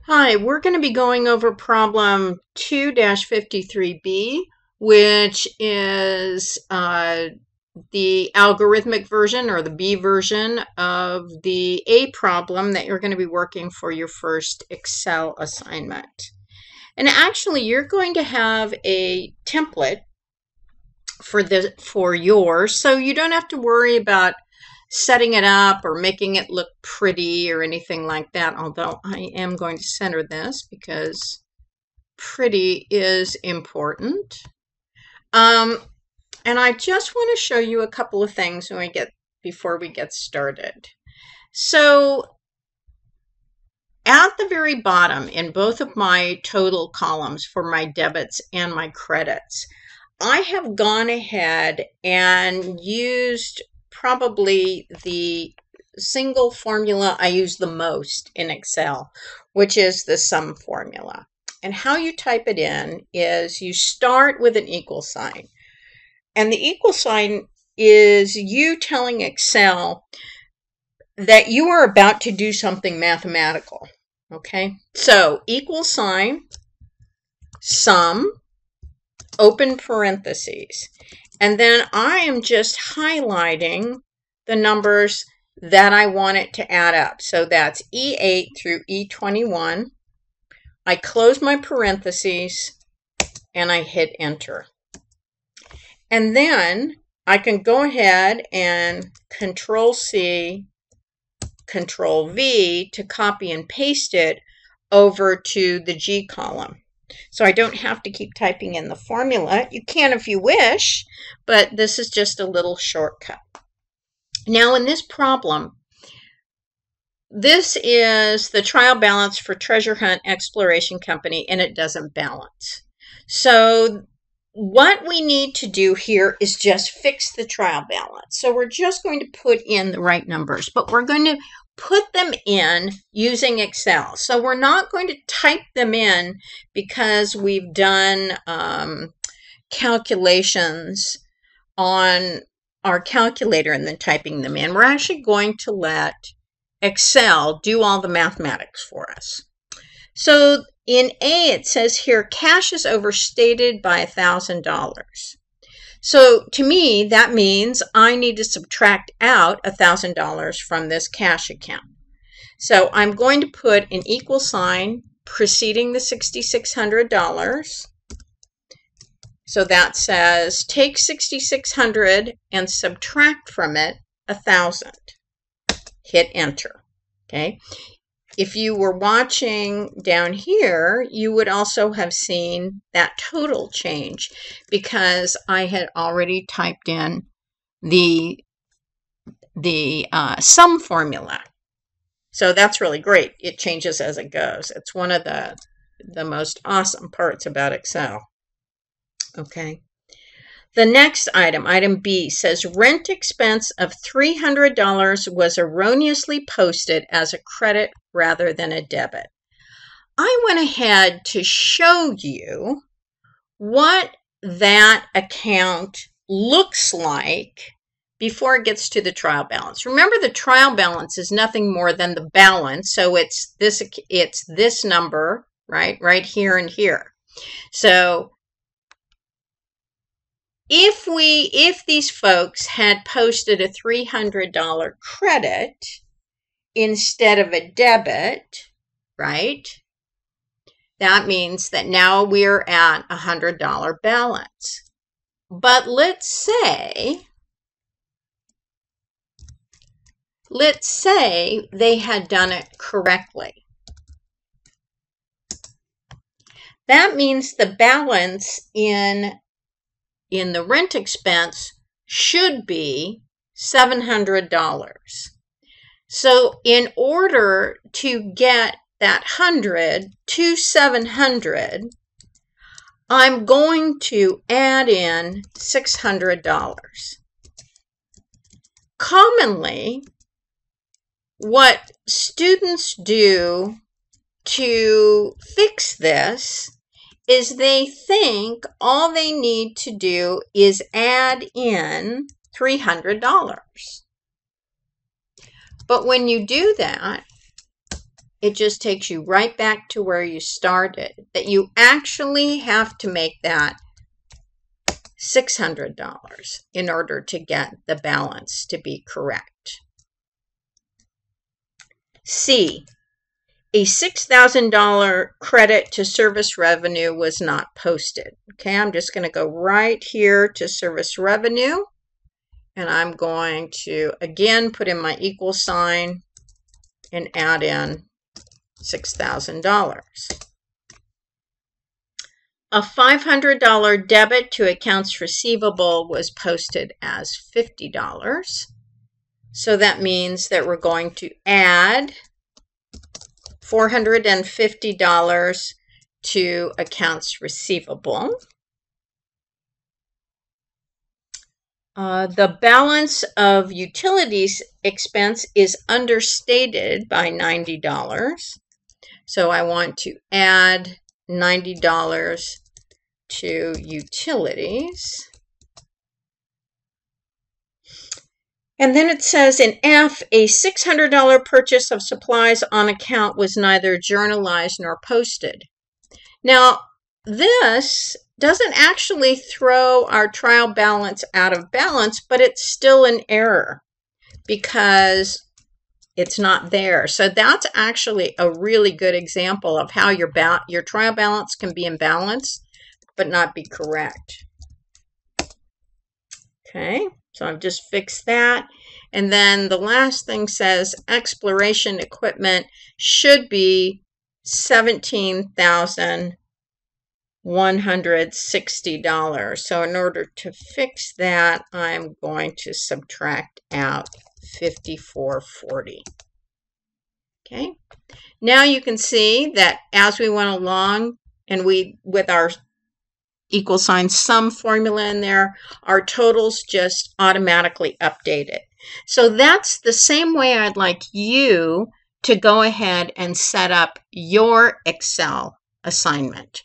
Hi, we're going to be going over problem 2-53B, which is the algorithmic version or the B version of the A problem that you're going to be working for your first Excel assignment. And actually, you're going to have a template for yours, so you don't have to worry about setting it up or making it look pretty or anything like that, although I am going to center this because pretty is important. And I just want to show you a couple of things before we get started. So at the very bottom in both of my total columns for my debits and my credits, I have gone ahead and used probably the single formula I use the most in Excel, which is the sum formula. And how you type it in is you start with an equal sign. And the equal sign is you telling Excel that you are about to do something mathematical. Okay, so equal sign, sum, open parentheses. And then I am just highlighting the numbers that I want it to add up. So that's E8 through E21. I close my parentheses and I hit enter. And then I can go ahead and Control C, Control V to copy and paste it over to the G column. So I don't have to keep typing in the formula. You can if you wish, but this is just a little shortcut. Now in this problem, this is the trial balance for Treasure Hunt Exploration Company, and it doesn't balance. So what we need to do here is just fix the trial balance. So we're just going to put in the right numbers, but we're going to put them in using Excel. So we're not going to type them in because we've done calculations on our calculator and then typing them in. We're actually going to let Excel do all the mathematics for us. So in A, it says here, cash is overstated by $1,000. So to me, that means I need to subtract out $1,000 from this cash account. So I'm going to put an equal sign preceding the $6,600. So that says take 6,600 and subtract from it 1,000. Hit enter. Okay. If you were watching down here, you would also have seen that total change because I had already typed in the sum formula. So that's really great. It changes as it goes. It's one of the most awesome parts about Excel. Okay. The next item, item B, says rent expense of $300 was erroneously posted as a credit rather than a debit. I went ahead to show you what that account looks like before it gets to the trial balance. Remember, the trial balance is nothing more than the balance, so it's this number, right here and here. So if these folks had posted a $300 credit instead of a debit, right? That means that now we're at a $100 balance. But let's say they had done it correctly. That means the balance in the rent expense should be $700. So in order to get that 100 to 700, I'm going to add in $600. Commonly, what students do to fix this is they think all they need to do is add in $300. But when you do that, it just takes you right back to where you started. That you actually have to make that $600 in order to get the balance to be correct. C, a $6,000 credit to service revenue was not posted. Okay, I'm just going to go right here to service revenue, and I'm going to again put in my equal sign and add in $6,000. A $500 debit to accounts receivable was posted as $50. So that means that we're going to add $450 to accounts receivable. The balance of utilities expense is understated by $90. So I want to add $90 to utilities. And then it says in F, a $600 purchase of supplies on account was neither journalized nor posted. Now, this doesn't actually throw our trial balance out of balance, but it's still an error because it's not there. So that's actually a really good example of how your trial balance can be in balance, but not be correct. Okay, so I've just fixed that. And then the last thing says exploration equipment should be $17,160. So in order to fix that, I'm going to subtract out $54.40. Okay, now you can see that as we went along and with our equal sign sum formula in there, our totals just automatically updated. So that's the same way I'd like you to go ahead and set up your Excel assignment.